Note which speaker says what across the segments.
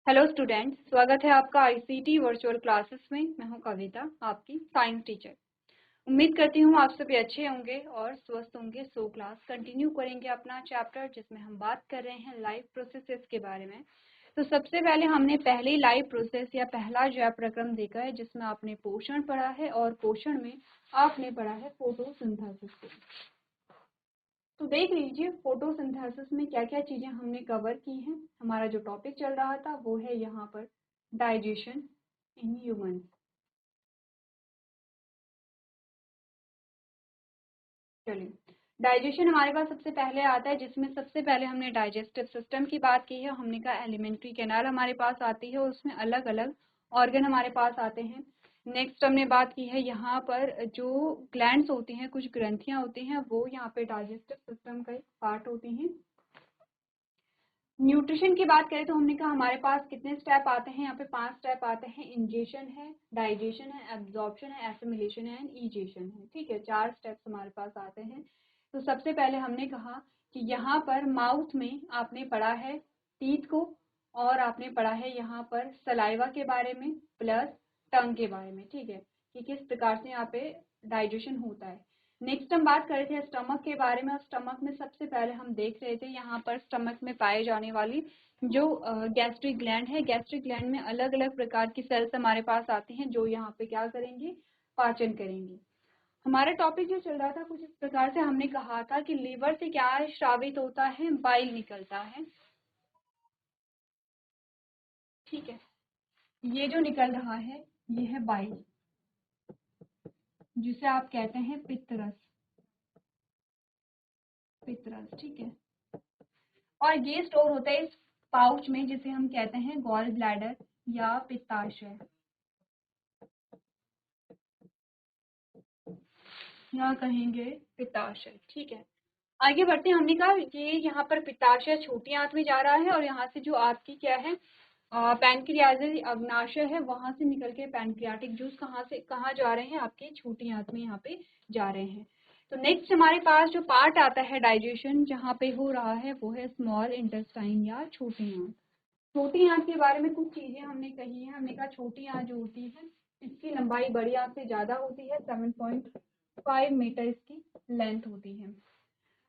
Speaker 1: Hello students, स्वागत है आपका आईसीटी वर्चुअल क्लासेस में। मैं हूं कविता, आपकी साइंस टीचर। उम्मीद करती हूं आप सभी अच्छे होंगे और स्वस्थ होंगे। सो क्लास कंटिन्यू करेंगे अपना चैप्टर जिसमें हम बात कर रहे हैं लाइफ प्रोसेसेस के बारे में। तो सबसे पहले हमने पहली लाइफ प्रोसेस या पहला जो प्रक्रम देखा है जिसमें आपने पोषण पढ़ा है और पोषण में आपने पढ़ा है फोटोसिंथेसिस। तो देख लीजिए फोटोसिंथेसिस में क्या क्या चीजें हमने कवर की हैं। हमारा जो टॉपिक चल रहा था वो है यहाँ पर डाइजेशन इन ह्यूमंस। चलिए, डाइजेशन हमारे पास सबसे पहले आता है जिसमें सबसे पहले हमने डाइजेस्टिव सिस्टम की बात की है। हमने कहा एलिमेंट्री कैनाल हमारे पास आती है और उसमें अलग अलग ऑर्गन हमारे पास आते हैं। नेक्स्ट हमने बात की है यहाँ पर जो ग्लैंड्स होती हैं, कुछ ग्रंथियां होती हैं, वो यहाँ पे डाइजेस्टिव सिस्टम का एक पार्ट होती हैं। न्यूट्रिशन की बात करें तो हमने कहा हमारे पास कितने स्टेप आते हैं, यहाँ पे 5 स्टेप आते हैं। इंजेशन है, डाइजेशन है, एब्जॉर्प्शन है, एसिमिलेशन है एंड ईजेशन है। ठीक है, 4 स्टेप्स हमारे पास आते हैं। तो सबसे पहले हमने कहा कि यहाँ पर माउथ में आपने पढ़ा है टीथ को, और आपने पढ़ा है यहाँ पर सलाइवा के बारे में प्लस टंग के बारे में। ठीक है, कि किस प्रकार से यहाँ पे डाइजेशन होता है। नेक्स्ट हम बात कर रहे थे स्टमक के बारे में, और स्टमक में सबसे पहले हम देख रहे थे यहाँ पर स्टमक में पाए जाने वाली जो गैस्ट्रिक ग्लैंड है। गैस्ट्रिक ग्लैंड में अलग अलग प्रकार की सेल्स हमारे पास आती हैं जो यहाँ पे क्या करेंगे, पाचन करेंगे। हमारा टॉपिक जो चल रहा था कुछ इस प्रकार से, हमने कहा था कि लीवर से क्या स्रावित होता है, बाइल निकलता है। ठीक है, ये जो निकल रहा है ये है बाइल, जिसे आप कहते हैं पित्तरस। पित्तरस, ठीक है। और ये स्टोर होता है इस पाउच में जिसे हम कहते हैं गॉल ब्लैडर या पित्ताशय, या कहेंगे पित्ताशय। ठीक है, आगे बढ़ते हैं। हमने कहा ये यहाँ पर पित्ताशय छोटी आंत में जा रहा है और यहाँ से जो आपकी क्या है पैनक्रियाज अग्नाशय है, वहां से निकल के पैनक्रियाटिक जूस कहाँ से कहाँ जा रहे हैं, आपके छोटी आंत में यहाँ पे जा रहे हैं। तो नेक्स्ट हमारे पास जो पार्ट आता है डाइजेशन जहाँ पे हो रहा है वो है स्मॉल इंटेस्टाइन या छोटी आंत। छोटी आंत के बारे में कुछ चीजें हमने कही है। हमने कहा छोटी आंत जो होती है इसकी लंबाई बड़ी आंत से ज्यादा होती है, 7.5 मीटर इसकी लेंथ होती है।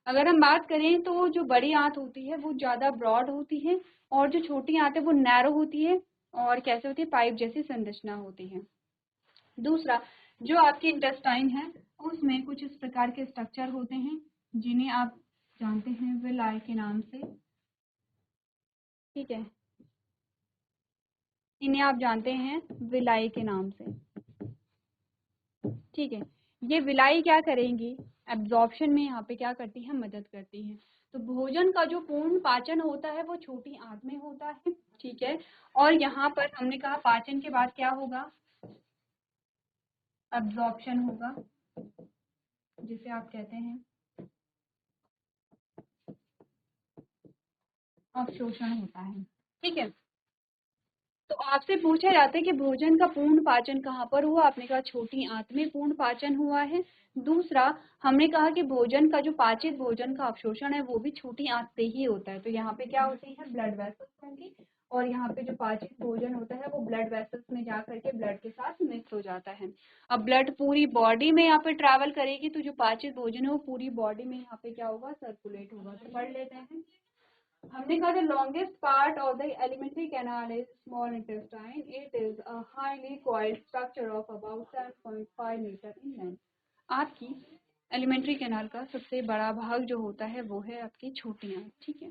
Speaker 1: अगर हम बात करें तो जो बड़ी आंत होती है वो ज्यादा ब्रॉड होती है, और जो छोटी आंत है वो नैरो होती है और कैसे होती है, पाइप जैसी संरचना होती है। दूसरा, जो आपके इंटेस्टाइन है उसमें कुछ इस प्रकार के स्ट्रक्चर होते हैं जिन्हें आप जानते हैं विलाई के नाम से। ठीक है, इन्हें आप जानते हैं विलाई के नाम से। ठीक है, ये विलाई क्या करेंगी, एब्जॉर्प्शन में यहाँ पे क्या करती है, मदद करती है। तो भोजन का जो पूर्ण पाचन होता है वो छोटी आंत में होता है। ठीक है, और यहाँ पर हमने कहा पाचन के बाद क्या होगा, एब्जॉर्प्शन होगा, जिसे आप कहते हैं अवशोषण होता है। ठीक है, तो आपसे पूछा जाता है कि भोजन का पूर्ण पाचन कहाँ पर हुआ, आपने कहा छोटी आंत में पूर्ण पाचन हुआ है। दूसरा, हमने कहा कि भोजन का जो पाचित भोजन का अवशोषण है वो भी छोटी आंत से ही होता है। तो यहाँ पे क्या होती है, ब्लड वेसल्स होंगी, और यहाँ पे जो पाचित भोजन होता है वो ब्लड वेसल्स में जा करके ब्लड के साथ मिक्स हो जाता है। अब ब्लड पूरी बॉडी में यहाँ पे ट्रैवल करेगी, तो जो पाचित भोजन है वो पूरी बॉडी में यहाँ पे क्या होगा, सर्कुलेट होगा। तो पढ़ लेते हैं। हमने कहा the longest part of the alimentary canal is small intestine. It is a highly coiled structure of about 7.5 meter in length. आपकी एलिमेंट्री कैनाल का सबसे बड़ा भाग जो होता है वो है आपकी छोटी आंत। ठीक है,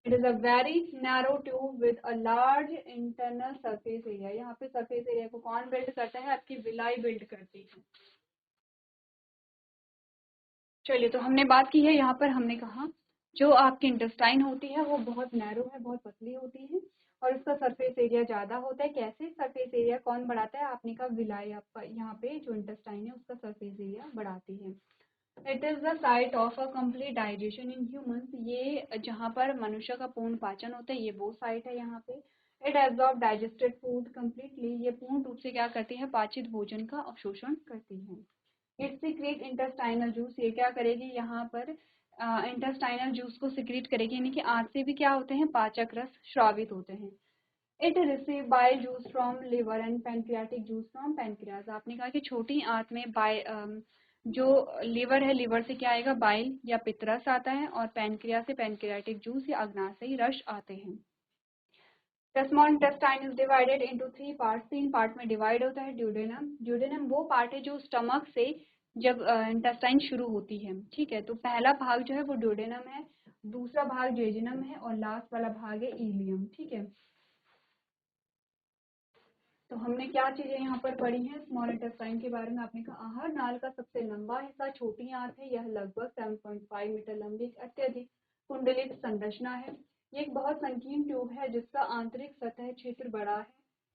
Speaker 1: it is a very narrow tube with a large internal surface area. यहाँ पे सरफेस एरिया को कौन बिल्ड करता है, आपकी विलाई बिल्ड करती है। चलिए, तो हमने बात की है यहाँ पर, हमने कहा जो आपकी इंटेस्टाइन होती है वो बहुत नैरो है, बहुत पतली होती है, और इसका सरफेस एरिया ज्यादा होता है। कैसे सरफेस एरिया कौन बढ़ाता है, आपने कहा विलाई आपका यहाँ पे जो इंटेस्टाइन है उसका सरफेस एरिया बढ़ाती है। It is the site of a complete digestion in humans. ये जहाँ पर मनुष्य का पूर्ण पाचन होता है ये वो साइट है यहाँ पे। It absorb digested food completely. ये पूर्ण रूप से क्या करती है, पाचित भोजन का अवशोषण करती है। It secret intestinal juice. ये क्या करेगी, यहाँ पर इंटेस्टाइनल जूस को सिक्रीट करेगी, यानी कि आंत से भी क्या होते हैं, पाचक रस श्रावित होते हैं। It receive bile juice from liver and pancreatic juice from pancreas. आपने कहा कि छोटी आंत में जो लिवर है, लिवर से क्या आएगा, बाइल या पित्तरस आता है, और पैनक्रिया से पैनक्रियाटिक जूस या अग्नाशयी रस आते हैं। The small intestine is divided into 3 parts, 3 part में डिवाइड होता है। ड्यूडेनम, ड्यूडेनम वो पार्ट है जो स्टमक से जब इंटेस्टाइन शुरू होती है, ठीक है। तो पहला भाग जो है वो ड्यूडेनम है, दूसरा भाग जेजुनम है, और लास्ट वाला भाग है इलियम, ठीक है। तो हमने क्या चीजें यहाँ पर पढ़ी हैं स्मॉल इंटेस्टाइन के बारे में। आपने कहा आहार नाल का सबसे लंबा हिस्सा छोटी आंत है, यह लगभग 7.5 मीटर लंबी अत्यधिक कुंडलित संरचना है। ये एक बहुत संकीर्ण ट्यूब है जिसका आंतरिक सतह क्षेत्र बड़ा है।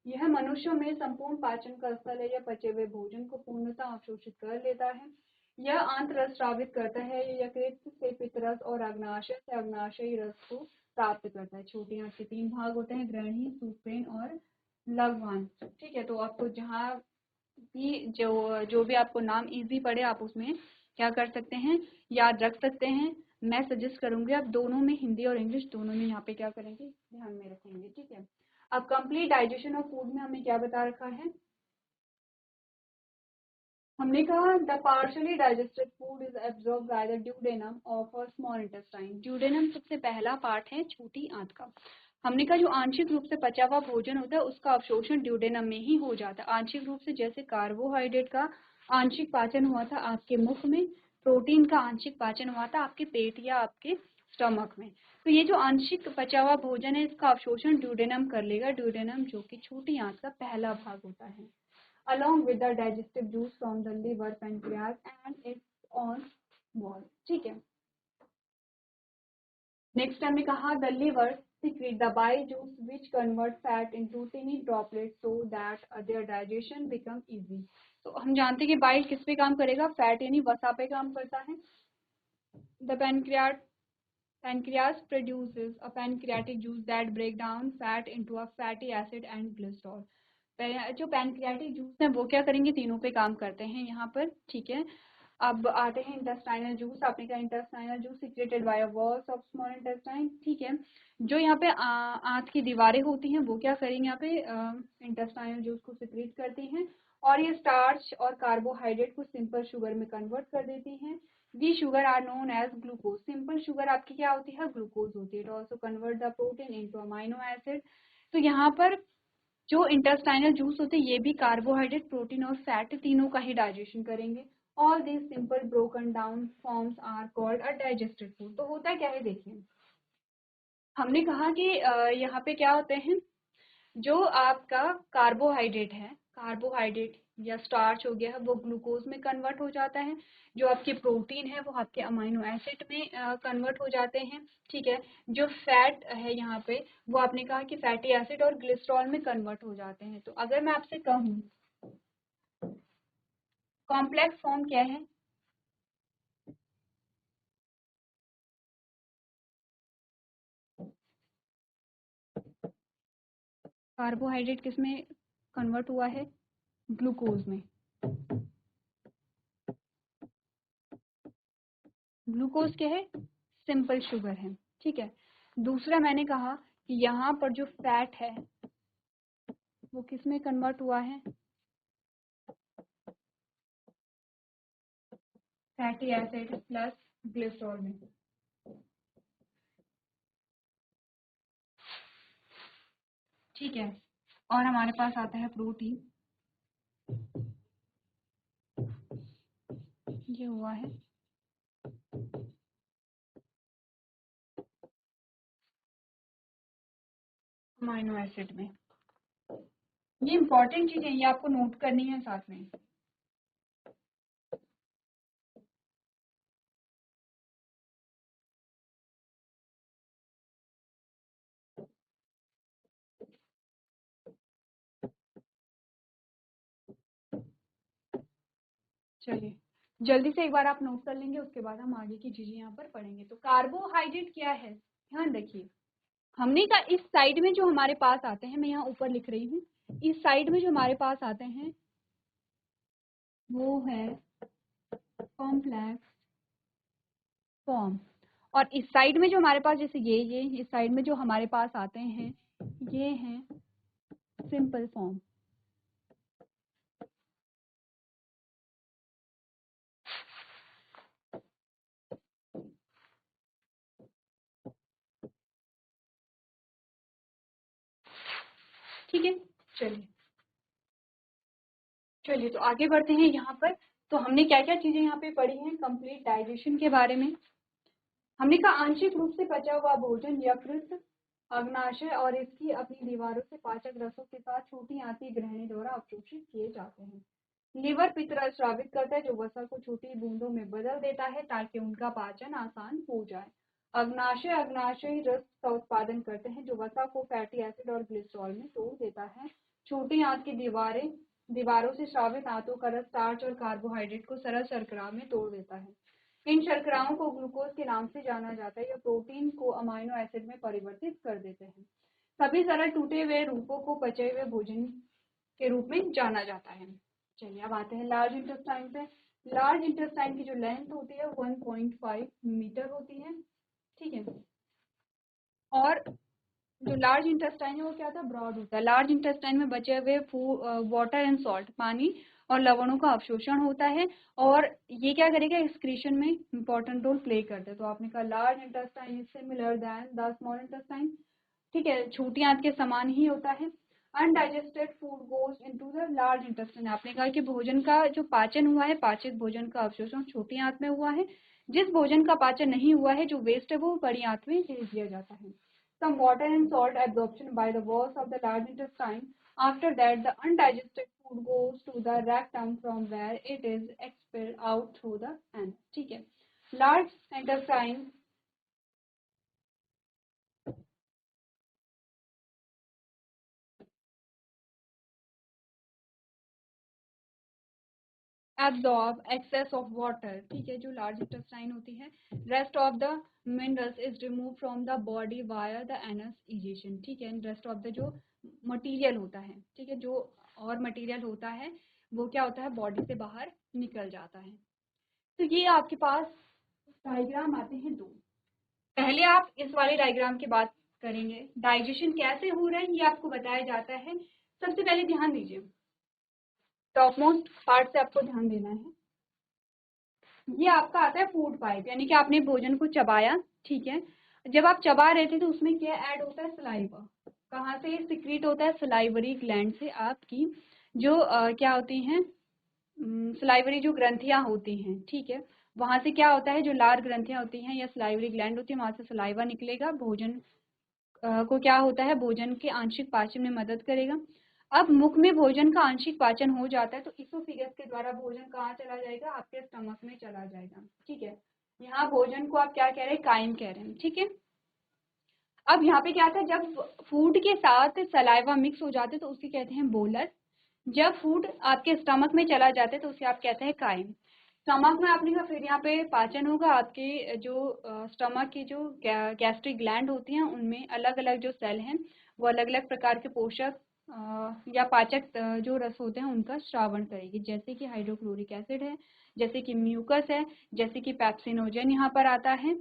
Speaker 1: यह मनुष्यों में संपूर्ण पाचन का स्थल है, यह पचे हुए भोजन को पूर्णतः अवशोषित कर लेता है। यह आंत रस स्रावित करता है, यह यकृत से पित्तरस और अग्नाशय से अग्नाशयी रस को प्राप्त करता है। छोटी आंत के 3 भाग होते हैं, ग्रहणी, सुक्रेन और लघ्वांश, ठीक है। तो आपको जहाँ भी जो भी आपको नाम इजी पड़े आप उसमें क्या कर सकते हैं, याद रख सकते हैं। मैं सजेस्ट करूंगी आप दोनों में, हिंदी और इंग्लिश दोनों में यहाँ पे क्या करेंगे, ध्यान में रखेंगे, ठीक है। अब कंप्लीट डाइजेशन ऑफ फूड में हमें क्या बता रखा है, हमने कहा the partially digested food is absorbed by the duodenum of a small intestine. Duodenum सबसे पहला पार्ट है छोटी आंत का। हमने कहा जो आंशिक रूप से पचा हुआ भोजन होता है उसका अवशोषण ड्यूडेनम में ही हो जाता है। आंशिक रूप से जैसे कार्बोहाइड्रेट का आंशिक पाचन हुआ था आपके मुख में, प्रोटीन का आंशिक पाचन हुआ था आपके पेट या आपके स्टमक में। तो ये जो आंशिक पचा हुआ भोजन है इसका अवशोषण ड्यूडेनम कर लेगा, ड्यूडेनम जो कि छोटी आंत का पहला भाग होता है, along with the digestive juice from the liver, pancreas and its own wall, ठीक है। नेक्स्ट हमने कहा the liver secrete the bile juice which convert fat into tiny droplets so that their digestion become easy। तो हम जानते हैं कि bile किस पे काम करेगा, फैट यानी वसा पे काम करता है। the pancreas produces a pancreatic juice that break down fat into a fatty acid and glycerol। जो पैनक्रियाटिक जूस है वो क्या करेंगे, तीनों पे काम करते हैं यहाँ पर, ठीक है। अब आते हैं इंटेस्टाइनल जूस। आपने कहा intestinal juice secreted by walls of small intestine, ठीक है। जो यहाँ पे आंत की दीवारें होती हैं वो क्या करेंगे, यहाँ पे इंटेस्टाइनल जूस को सिक्रेट करती हैं, और ये स्टार्च और कार्बोहाइड्रेट को सिंपल शुगर में कन्वर्ट कर देती हैं। The sugar are known as glucose. Simple sugar आपकी क्या होती है, ग्लूकोज होती है। It also convert the protein into amino acid. तो यहाँ पर जो इंटेस्टाइनल जूस होते हैं ये भी कार्बोहाइड्रेट, प्रोटीन और फैट तीनों का ही डाइजेशन करेंगे। All this simple broken down forms are called a digested food. तो होता क्या है देखिए, हमने कहा कि यहाँ पे क्या होते हैं, जो आपका कार्बोहाइड्रेट है, कार्बोहाइड्रेट या स्टार्च हो गया वो ग्लूकोज में कन्वर्ट हो जाता है। जो आपके प्रोटीन है वो आपके अमाइनो एसिड में कन्वर्ट हो जाते हैं, ठीक है। जो फैट है यहाँ पे वो आपने कहा कि फैटी एसिड और ग्लिसरॉल में कन्वर्ट हो जाते हैं। तो अगर मैं आपसे कहूँ कॉम्प्लेक्स फॉर्म क्या है, कार्बोहाइड्रेट किस में कन्वर्ट हुआ है, ग्लूकोज में। ग्लूकोज क्या है, सिंपल शुगर है, ठीक है। दूसरा मैंने कहा कि यहाँ पर जो फैट है वो किस में कन्वर्ट हुआ है, फैटी एसिड प्लस ग्लिसरॉल में, ठीक है। और हमारे पास आता है प्रोटीन, ये हुआ है अमाइनो एसिड में। ये इंपॉर्टेंट चीजें ये आपको नोट करनी है साथ में। चलिए जल्दी से एक बार आप नोट कर लेंगे, उसके बाद हम आगे की चीजें यहाँ पर पढ़ेंगे। तो कार्बोहाइड्रेट क्या है, ध्यान रखिए। हमने कहा इस साइड में जो हमारे पास आते हैं, मैं यहाँ ऊपर लिख रही हूँ, इस साइड में जो हमारे पास आते हैं वो है कॉम्प्लेक्स फॉर्म। और इस साइड में जो हमारे पास जैसे ये इस साइड में जो हमारे पास आते हैं ये हैं सिंपल फॉर्म। ठीक है, चलिए चलिए तो आगे बढ़ते हैं यहाँ पर। तो हमने क्या क्या चीजें यहाँ पे पढ़ी हैं कंप्लीट डाइजेशन के बारे में। हमने कहा आंशिक रूप से पचा हुआ भोजन यकृत अग्नाशय और इसकी अपनी दीवारों से पाचक रसों के साथ छोटी आंती ग्रहणी द्वारा अवशोषित किए जाते हैं। लिवर पित्त स्रावित करता है जो वसा को छोटी बूंदों में बदल देता है ताकि उनका पाचन आसान हो जाए। अग्नाशय अग्नाशयी रस का उत्पादन करते हैं जो वसा को फैटी एसिड और ग्लिसरॉल में तोड़ देता है। छोटी आंत की दीवारों से स्रावित आंतों का रस स्टार्च और कार्बोहाइड्रेट को सरल शर्करा में तोड़ देता है। इन शर्कराओं को ग्लूकोज के नाम से जाना जाता है। यह प्रोटीन को अमाइनो एसिड में परिवर्तित कर देते हैं। सभी सरल टूटे हुए रूपों को पचे हुए भोजन के रूप में जाना जाता है। चलिए अब आते हैं लार्ज इंटेस्टाइन पे। लार्ज इंटेस्टाइन की जो लेंथ होती है 1.5 मीटर होती है। ठीक है, और जो लार्ज इंटेस्टाइन है वो क्या था, ब्रॉड होता है। लार्ज इंटेस्टाइन में बचे हुए वाटर एंड सॉल्ट, पानी और लवणों का अवशोषण होता है और ये क्या करेगा, एक्सक्रीशन में इंपॉर्टेंट रोल प्ले करता है। तो आपने कहा large intestine is similar than the small intestine. ठीक है, छोटी आंत के समान ही होता है। Undigested food goes into the large intestine. आपने कहा कि भोजन का जो पाचन हुआ है, पाचित भोजन का अवशोषण छोटी आंत में हुआ है। जिस भोजन का पाचन नहीं हुआ है, जो वेस्ट है, वो बड़ी आंत में भेज दिया जाता है। Some water and salt absorption by the walls of the large intestine. After that, the undigested food goes to the rectum from where it is expelled out through the anus. ठीक है, large intestine absorb excess of water. ठीक है, जो large intestine होती है, rest of the minerals is removed from the body via the anus ejection. ठीक है, rest of the जो मटेरियल होता है, ठीक है, जो और मटेरियल होता है वो क्या होता है, बॉडी से बाहर निकल जाता है। तो ये आपके पास डायग्राम आते हैं दो। पहले आप इस वाले डायग्राम की बात करेंगे, डाइजेशन कैसे हो रहा है ये आपको बताया जाता है। सबसे पहले ध्यान दीजिए, टॉप मोस्ट पार्ट से आपको ध्यान देना है। ये आपका आता है फूड पाइप, यानी कि आपने भोजन को चबाया। ठीक है, जब आप चबा रहे थे तो उसमें क्या ऐड होता है, सलाइवा। कहाँ से सिक्रीट होता है, सलाइवरी ग्लैंड से। आपकी जो क्या होती हैं, सलाइवरी जो ग्रंथियां होती हैं, ठीक है, वहां से क्या होता है, जो लार ग्रंथियां होती हैं या सलाइवरी ग्लैंड होती है, वहां से सलाइवा निकलेगा। भोजन को क्या होता है, भोजन के आंशिक पाचन में मदद करेगा। अब मुख में भोजन का आंशिक पाचन हो जाता है तो इसोफिगस के द्वारा भोजन कहाँ चला जाएगा, आपके स्टमक में चला जाएगा। ठीक है, यहाँ भोजन को आप क्या कह रहे हैं, काइम कह रहे हैं। ठीक है, अब यहाँ पे क्या था, जब फूड के साथ सलाइवा मिक्स हो जाते तो उसे कहते हैं बोलर। जब फूड आपके स्टमक में चला जाता है तो उसे आप कहते हैं काइम। स्टमक में आपने कहा, फिर यहाँ पे पाचन होगा। आपके जो स्टमक की जो गैस्ट्रिक ग्लैंड होती हैं उनमें अलग अलग जो सेल हैं वो अलग अलग प्रकार के पोषक या पाचक जो रस होते हैं उनका श्रावण करेगी, जैसे कि हाइड्रोक्लोरिक एसिड है, जैसे कि म्यूकस है, जैसे कि पेप्सिनोजन यहाँ पर आता है।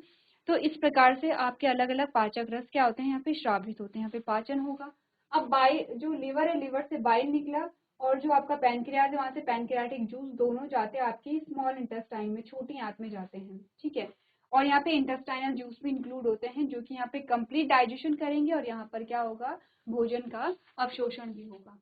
Speaker 1: तो इस प्रकार से आपके अलग अलग पाचक रस क्या होते हैं, यहाँ पे श्रावित होते हैं, यहाँ पे पाचन होगा। अब बाइल, जो लिवर है, लिवर से बाइल निकला और जो आपका पैनक्रियाज है वहां से पैनक्रियाटिक जूस दोनों जाते हैं आपकी स्मॉल इंटेस्टाइन में, छोटी आंत में जाते हैं। ठीक है, और यहाँ पे इंटेस्टाइनल जूस भी इंक्लूड होते हैं जो कि यहाँ पे कंप्लीट डाइजेशन करेंगे और यहाँ पर क्या होगा, भोजन का अवशोषण भी होगा।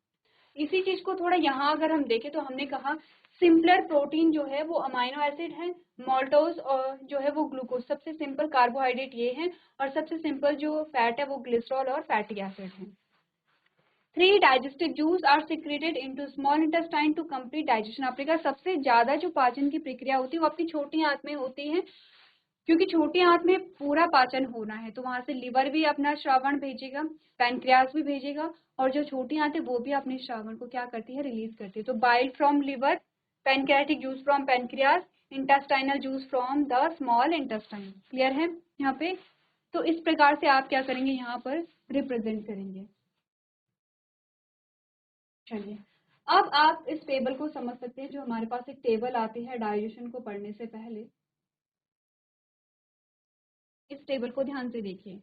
Speaker 1: इसी चीज को थोड़ा यहाँ अगर हम देखें तो हमने कहा सिंपलर प्रोटीन जो है वो अमाइनो एसिड है, मॉल्टोज और जो है वो ग्लूकोज, सबसे सिंपल कार्बोहाइड्रेट ये है, और सबसे सिंपल जो फैट है वो ग्लिसरॉल और फैटी एसिड है। 3 digestive juice are secreted into small intestine to complete digestion। आपने कहा सबसे ज्यादा जो पाचन की प्रक्रिया होती है वो आपकी छोटी आंत में होती है, क्योंकि छोटी आंत में पूरा पाचन होना है तो वहां से लिवर भी अपना श्रावण भेजेगा, पैनक्रियास भी भेजेगा, और जो छोटी आंत है वो भी अपने श्रावण को क्या करती है, रिलीज करती है। तो bile from liver, pancreatic juice from pancreas, intestinal juice from the small intestine. Clear है यहाँ पे? तो इस प्रकार से आप क्या करेंगे, यहाँ पर रिप्रेजेंट करेंगे। चलिए, अब आप इस टेबल को समझ सकते हैं, जो हमारे पास एक टेबल आती है डाइजेशन को पढ़ने से पहले। इस टेबल को ध्यान से देखिए।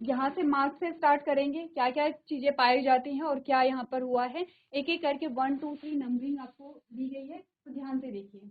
Speaker 1: यहाँ से मार्क्स से स्टार्ट करेंगे, क्या क्या चीजें पाई जाती हैं और क्या यहाँ पर हुआ है, एक एक करके 1 2 3 नंबरिंग आपको दी गई है, तो ध्यान से देखिए।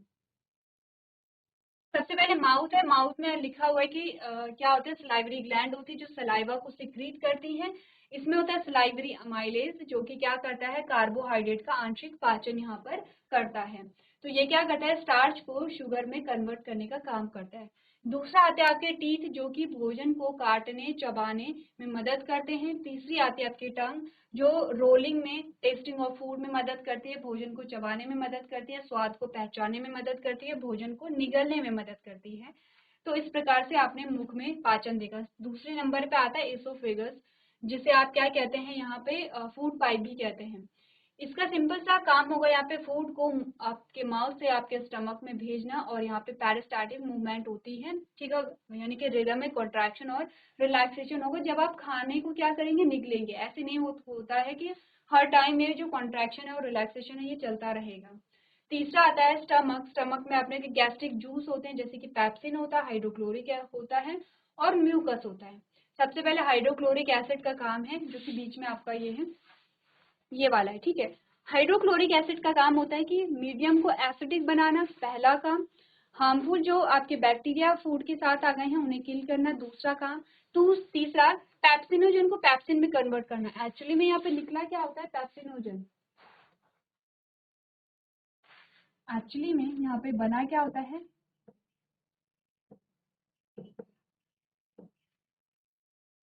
Speaker 1: सबसे पहले माउथ है, माउथ में लिखा हुआ है कि क्या होता है, सलाइवरी ग्लैंड होती है जो सलाइवा को सिक्रीट करती है। इसमें होता है सलाइवरी अमाइलेज जो कि क्या करता है, कार्बोहाइड्रेट का आंशिक पाचन यहाँ पर करता है। तो ये क्या करता है, स्टार्च को शुगर में कन्वर्ट करने का काम करता है। दूसरा आते हैं आपके टीथ जो कि भोजन को काटने चबाने में मदद करते हैं। तीसरी आती है आपकी टंग जो रोलिंग में, टेस्टिंग ऑफ फूड में मदद करती है, भोजन को चबाने में मदद करती है, स्वाद को पहचानने में मदद करती है, भोजन को निगलने में मदद करती है। तो इस प्रकार से आपने मुख में पाचन देखा। दूसरे नंबर पे आता है एसोफेगस, जिसे आप क्या कहते हैं यहाँ पे, फूड पाइप भी कहते हैं। इसका सिंपल सा काम होगा यहाँ पे फूड को आपके माउथ से आपके स्टमक में भेजना, और यहाँ पे पेरिस्टाल्टिक मूवमेंट होती है, ठीक है, यानी कि रिदम में कॉन्ट्रैक्शन और रिलैक्सेशन होगा जब आप खाने को क्या करेंगे, निगलेंगे। ऐसे नहीं होता है कि हर टाइम में जो कॉन्ट्रैक्शन है और रिलैक्सेशन है ये चलता रहेगा। तीसरा आता है स्टमक। स्टमक में अपने गैस्ट्रिक जूस होते हैं जैसे कि पेप्सिन होता है, हाइड्रोक्लोरिक होता है और म्यूकस होता है। सबसे पहले हाइड्रोक्लोरिक एसिड का काम है जो कि बीच में आपका ये है, ये वाला है, ठीक है। हाइड्रोक्लोरिक एसिड का काम होता है कि मीडियम को एसिडिक बनाना, पहला काम। हार्मफुल जो आपके बैक्टीरिया फूड के साथ आ गए हैं उन्हें किल करना, दूसरा काम। तो तीसरा पेप्सिनोजन को पेप्सिन में कन्वर्ट करना। एक्चुअली में यहाँ पे निकला क्या होता है, पेप्सिनोजन। एक्चुअली में यहाँ पे बना क्या होता है,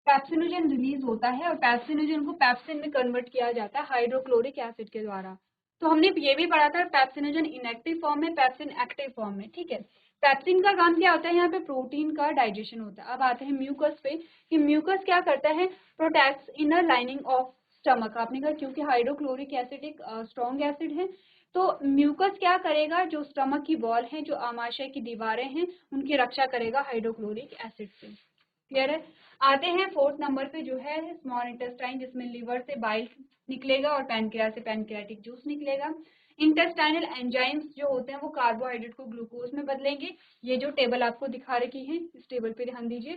Speaker 1: पेप्सिनोजन रिलीज होता है और पेप्सिनोजन को पेप्सिन में कन्वर्ट किया जाता है हाइड्रोक्लोरिक एसिड के द्वारा। तो हमने ये भी पढ़ा था पेप्सिनोजन इनएक्टिव फॉर्म में, पेप्सिन एक्टिव फॉर्म में, ठीक है। पेप्सिन का काम क्या होता है, यहाँ पे प्रोटीन का डाइजेशन होता है। अब आते हैं म्यूकस पे कि म्यूकस क्या करता है, protects inner lining of stomach. आपने कहा क्योंकि हाइड्रोक्लोरिक एसिड एक स्ट्रॉन्ग एसिड है, तो म्यूकस क्या करेगा, जो स्टमक की वॉल है, जो आमाशय की दीवारें हैं, उनकी रक्षा करेगा हाइड्रोक्लोरिक एसिड से। क्लियर है। आते हैं फोर्थ नंबर पे जो है स्मॉल इंटेस्टाइन, जिसमें लिवर से बाइल निकलेगा और पैनक्रियास से पैनक्रियाटिक जूस निकलेगा। इंटेस्टाइनल एंजाइम्स जो होते हैं वो कार्बोहाइड्रेट को ग्लूकोज में बदलेंगे। ये जो टेबल आपको दिखा रखी है इस टेबल पे ध्यान दीजिए।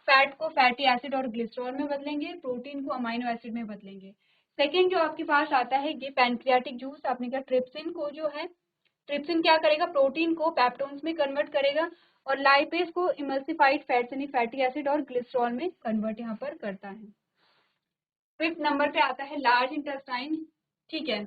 Speaker 1: फैट को फैटी एसिड और ग्लिसरॉल में बदलेंगे, प्रोटीन को अमाइनो एसिड में बदलेंगे। सेकेंड जो आपके पास आता है ये पैनक्रियाटिक जूस, आपने कहा ट्रिप्सिन को जो है, ट्रिप्सिन क्या करेगा, प्रोटीन को पेप्टोन्स में कन्वर्ट करेगा और लाइपेज को इमल्सिफाइड फैट्स यानी फैटी एसिड और ग्लिसरॉल में कन्वर्ट यहाँ पर करता है। फिफ्थ नंबर पे आता है लार्ज इंटेस्टाइन, ठीक है।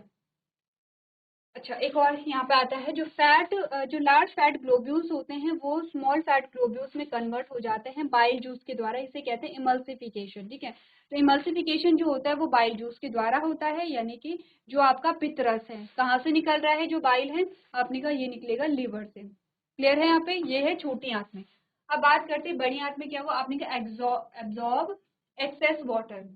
Speaker 1: अच्छा, एक और यहाँ पे आता है जो लार्ज फैट ग्लोब्यूल्स होते हैं वो स्मॉल फैट ग्लोब्यूल्स में कन्वर्ट हो जाते हैं बाइल जूस के द्वारा। इसे कहते हैं इमल्सिफिकेशन, ठीक है। तो इमल्सिफिकेशन जो होता है वो बाइल जूस के द्वारा होता है, यानी कि जो आपका पित्तरस है, कहाँ से निकल रहा है जो बाइल है, आपने कहा ये निकलेगा लिवर से। क्लियर है यहाँ पे, ये है छोटी आंत में। अब बात करते हैं बड़ी आंत में क्या हुआ, आपने कहा एब्जॉर्ब एक्सेस वाटर।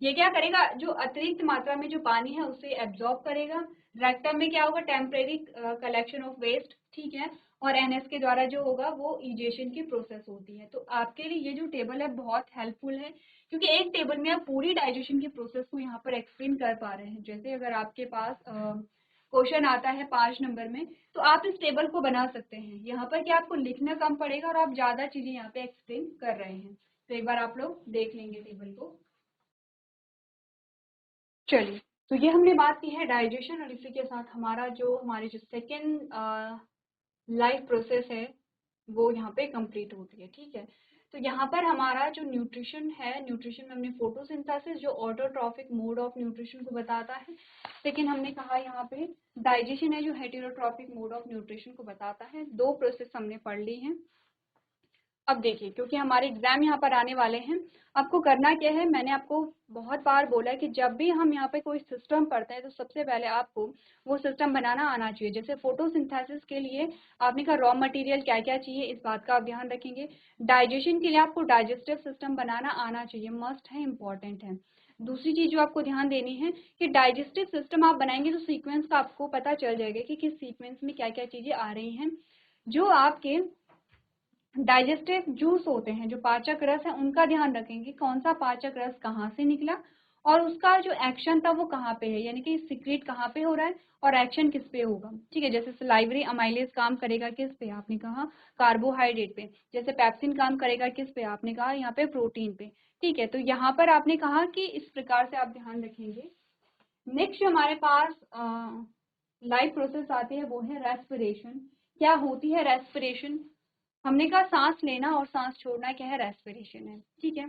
Speaker 1: ये क्या करेगा, जो अतिरिक्त मात्रा में जो पानी है उसे एब्जॉर्ब करेगा। रेक्टम में क्या होगा, टेम्परेरी कलेक्शन ऑफ वेस्ट, ठीक है। और एनएस के द्वारा जो होगा वो इजेशन की प्रोसेस होती है। तो आपके लिए ये जो टेबल है बहुत हेल्पफुल है, क्योंकि एक टेबल में आप पूरी डाइजेशन की प्रोसेस को यहाँ पर एक्सप्लेन कर पा रहे हैं। जैसे अगर आपके पास क्वेश्चन आता है 5 नंबर में, तो आप इस टेबल को बना सकते हैं। यहाँ पर क्या आपको लिखना कम पड़ेगा और आप ज्यादा चीजें यहाँ पे एक्सप्लेन कर रहे हैं। तो एक बार आप लोग देख लेंगे टेबल को। चलिए, तो ये हमने बात की है डाइजेशन, और इसी के साथ हमारी जो सेकेंड लाइफ प्रोसेस है वो यहाँ पे कंप्लीट होती है, ठीक है। तो यहाँ पर हमारा जो न्यूट्रिशन है, न्यूट्रिशन में हमने फोटोसिंथेसिस जो ऑटोट्रॉफिक मोड ऑफ न्यूट्रिशन को बताता है, लेकिन हमने कहा यहाँ पे डाइजेशन है जो हेटेरोट्रॉफिक मोड ऑफ न्यूट्रिशन को बताता है। दो प्रोसेस हमने पढ़ ली हैं। अब देखिए, क्योंकि हमारे एग्जाम यहाँ पर आने वाले हैं, आपको करना क्या है, मैंने आपको बहुत बार बोला है कि जब भी हम यहाँ पे कोई सिस्टम पढ़ते हैं तो सबसे पहले आपको वो सिस्टम बनाना आना चाहिए। जैसे फोटोसिंथेसिस के लिए आपने कहा रॉ मटेरियल क्या क्या चाहिए, इस बात का आप ध्यान रखेंगे। डाइजेशन के लिए आपको डाइजेस्टिव सिस्टम बनाना आना चाहिए, मस्ट है, इम्पॉर्टेंट है। दूसरी चीज जो आपको ध्यान देनी है कि डाइजेस्टिव सिस्टम आप बनाएंगे तो सीक्वेंस का आपको पता चल जाएगा कि किस सीक्वेंस में क्या क्या चीजें आ रही हैं। जो आपके डाइजेस्टिव जूस होते हैं, जो पाचक रस है, उनका ध्यान रखेंगे कौन सा पाचक रस कहाँ से निकला और उसका जो एक्शन था वो कहाँ पे है, यानी कि सीक्रेट कहाँ पे हो रहा है और एक्शन किस पे होगा। ठीक है, जैसे सलाइवरी अमाइलेज काम करेगा किस पे, आपने कहा कार्बोहाइड्रेट पे। जैसे पेप्सिन काम करेगा किस पे, आपने कहा यहाँ पे प्रोटीन पे। ठीक है, तो यहाँ पर आपने कहा कि इस प्रकार से आप ध्यान रखेंगे। नेक्स्ट हमारे पास लाइफ प्रोसेस आती है, वो है रेस्पिरेशन। क्या होती है रेस्पिरेशन? हमने कहा सांस लेना और सांस छोड़ना क्या है, रेस्पिरेशन है। ठीक है,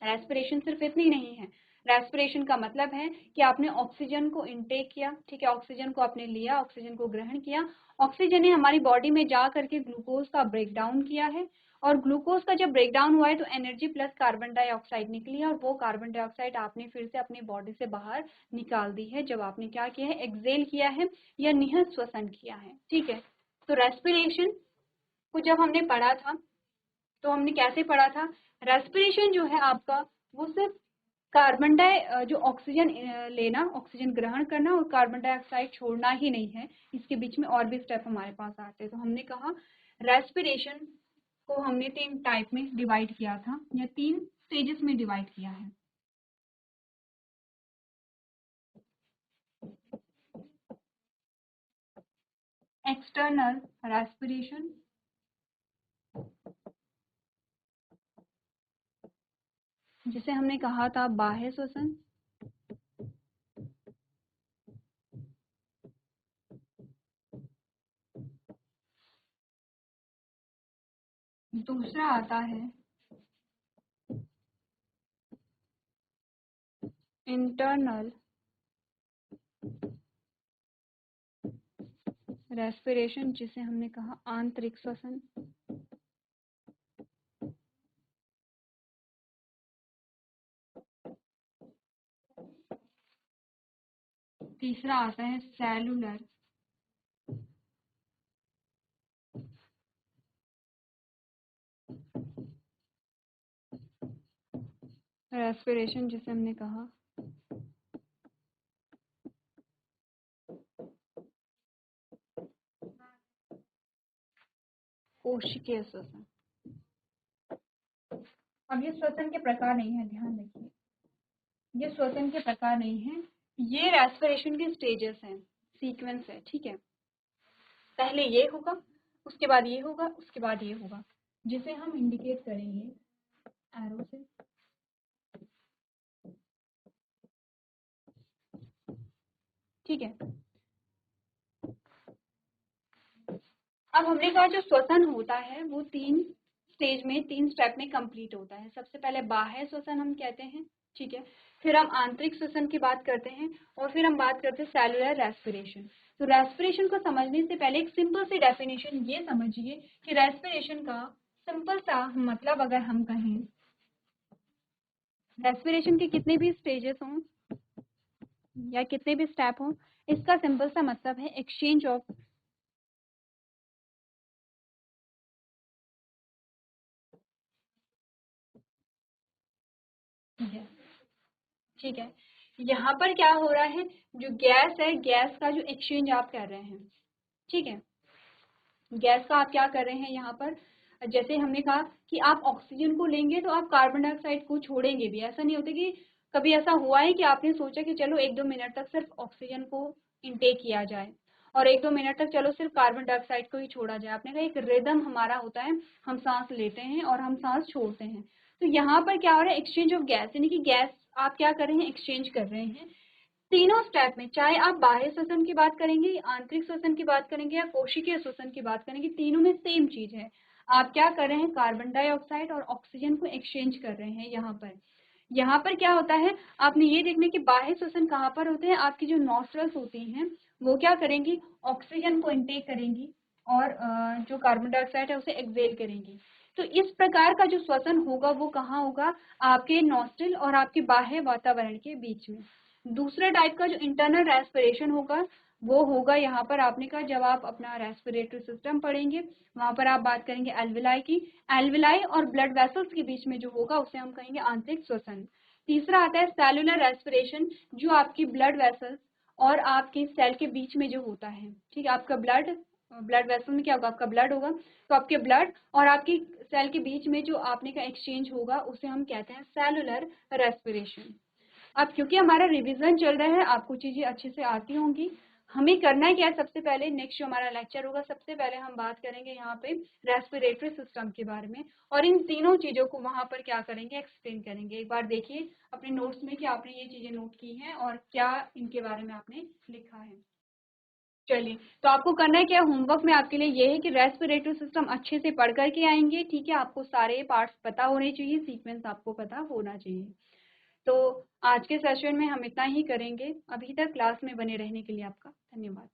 Speaker 1: रेस्पिरेशन सिर्फ इतनी नहीं है। रेस्पिरेशन का मतलब है कि आपने ऑक्सीजन को इनटेक किया, ठीक है, ऑक्सीजन को आपने लिया, ऑक्सीजन को ग्रहण किया, ऑक्सीजन ने हमारी बॉडी में जा करके ग्लूकोज का ब्रेक डाउन किया है, और ग्लूकोज का जब ब्रेक डाउन हुआ है तो एनर्जी प्लस कार्बन डाइऑक्साइड निकली है, और वो कार्बन डाइऑक्साइड आपने फिर से अपनी बॉडी से बाहर निकाल दी है जब आपने क्या किया है, एक्सेल किया है या निहत श्वसन किया है। ठीक है, तो रेस्पिरेशन को जब हमने पढ़ा था तो हमने कैसे पढ़ा था, रेस्पिरेशन जो है आपका वो सिर्फ कार्बन डाई जो ऑक्सीजन लेना, ऑक्सीजन ग्रहण करना और कार्बन डाइऑक्साइड छोड़ना ही नहीं है, इसके बीच में और भी स्टेप हमारे पास आते हैं। तो हमने कहा रेस्पिरेशन को हमने 3 टाइप में डिवाइड किया था या 3 स्टेजेस में डिवाइड किया है। एक्सटर्नल रेस्पिरेशन, जिसे हमने कहा था बाह्य श्वसन। दूसरा आता है इंटरनल रेस्पिरेशन, जिसे हमने कहा आंतरिक श्वसन। तीसरा आता है सेलुलर रेस्पिरेशन, जिसे हमने कहा कोशिकीय श्वसन। अब ये श्वसन के प्रकार नहीं है, ध्यान रखिए, ये श्वसन के प्रकार नहीं है, ये रेस्पिरेशन के स्टेजेस हैं, सीक्वेंस है। ठीक है, पहले ये होगा, उसके बाद ये होगा, उसके बाद ये होगा, जिसे हम इंडिकेट करेंगे एरो से। ठीक है, अब हमने कहा जो श्वसन होता है वो 3 स्टेज में, 3 स्टेप में कंप्लीट होता है। सबसे पहले बाह्य श्वसन हम कहते हैं, ठीक है, फिर हम आंतरिक श्वसन की बात करते हैं, और फिर हम बात करते हैं सेलुलर रेस्पिरेशन। तो रेस्पिरेशन को समझने से पहले एक सिंपल सी डेफिनेशन ये समझिए कि रेस्पिरेशन का सिंपल सा मतलब अगर हम कहें, रेस्पिरेशन के कितने भी स्टेजेस हों या कितने भी स्टेप हों, इसका सिंपल सा मतलब है एक्सचेंज ऑफ गैस। ठीक है, यहाँ पर क्या हो रहा है, जो गैस है, गैस का जो एक्सचेंज आप कर रहे हैं। ठीक है, गैस का आप क्या कर रहे हैं यहाँ पर, जैसे हमने कहा कि आप ऑक्सीजन को लेंगे तो आप कार्बन डाइऑक्साइड को छोड़ेंगे भी। ऐसा नहीं होता कि कभी ऐसा हुआ है कि आपने सोचा कि चलो 1-2 मिनट तक सिर्फ ऑक्सीजन को इनटेक किया जाए और 1-2 मिनट तक चलो सिर्फ कार्बन डाइऑक्साइड को ही छोड़ा जाए। आपने कहा एक रिदम हमारा होता है, हम सांस लेते हैं और हम सांस छोड़ते हैं। तो यहाँ पर क्या हो रहा है, एक्सचेंज ऑफ गैस, यानी कि गैस आप क्या कर रहे हैं, एक्सचेंज कर रहे हैं तीनों स्टेप में। चाहे आप बाह्य श्वसन की बात करेंगे, आंतरिक श्वसन की बात करेंगे या कोशिकीय श्वसन की बात करेंगे, तीनों में सेम चीज है। आप क्या कर रहे हैं, कार्बन डाइऑक्साइड और ऑक्सीजन को एक्सचेंज कर रहे हैं। यहाँ पर क्या होता है, आपने ये देखना कि बाह्य श्वसन कहाँ पर होते हैं, आपकी जो नॉस्ट्रल्स होती हैं वो क्या करेंगी, ऑक्सीजन को इनटेक करेंगी और जो कार्बन डाइऑक्साइड है उसे एक्सहेल करेंगी। तो इस प्रकार का जो श्वसन होगा वो कहाँ होगा, आपके नॉस्ट्रल और आपके बाह्य वातावरण के बीच में। दूसरा टाइप का जो इंटरनल रेस्पिरेशन होगा वो होगा यहाँ पर, आपने कहा जब आप अपना रेस्पिरेटरी सिस्टम पढ़ेंगे वहां पर आप बात करेंगे एल्विलाई की। एल्विलाई और ब्लड वेसल्स के बीच में जो होगा उसे हम कहेंगे आंतरिक श्वसन। तीसरा आता है सेलुलर रेस्पिरेशन, जो आपकी ब्लड वेसल्स और आपके सेल के बीच में जो होता है। ठीक है, आपका ब्लड ब्लड वेसल में क्या होगा, आपका ब्लड होगा, तो आपके ब्लड और आपकी सेल के बीच में जो आपने का एक्सचेंज होगा उसे हम कहते हैं सेलुलर रेस्पिरेशन। अब क्योंकि हमारा रिवीजन चल रहा है, आपको चीज़ें अच्छे से आती होंगी। हमें करना है क्या है, सबसे पहले नेक्स्ट जो हमारा लेक्चर होगा, सबसे पहले हम बात करेंगे यहाँ पे रेस्पिरेटरी सिस्टम के बारे में, और इन तीनों चीज़ों को वहाँ पर क्या करेंगे, एक्सप्लेन करेंगे। एक बार देखिए अपने नोट्स में कि आपने ये चीज़ें नोट की हैं और क्या इनके बारे में आपने लिखा है। चलिए, तो आपको करना है क्या, होमवर्क में आपके लिए ये है कि रेस्पिरेटरी सिस्टम अच्छे से पढ़ करके आएंगे, ठीक है। आपको सारे पार्ट्स पता होने चाहिए, सीक्वेंस आपको पता होना चाहिए। तो आज के सेशन में हम इतना ही करेंगे। अभी तक क्लास में बने रहने के लिए आपका धन्यवाद।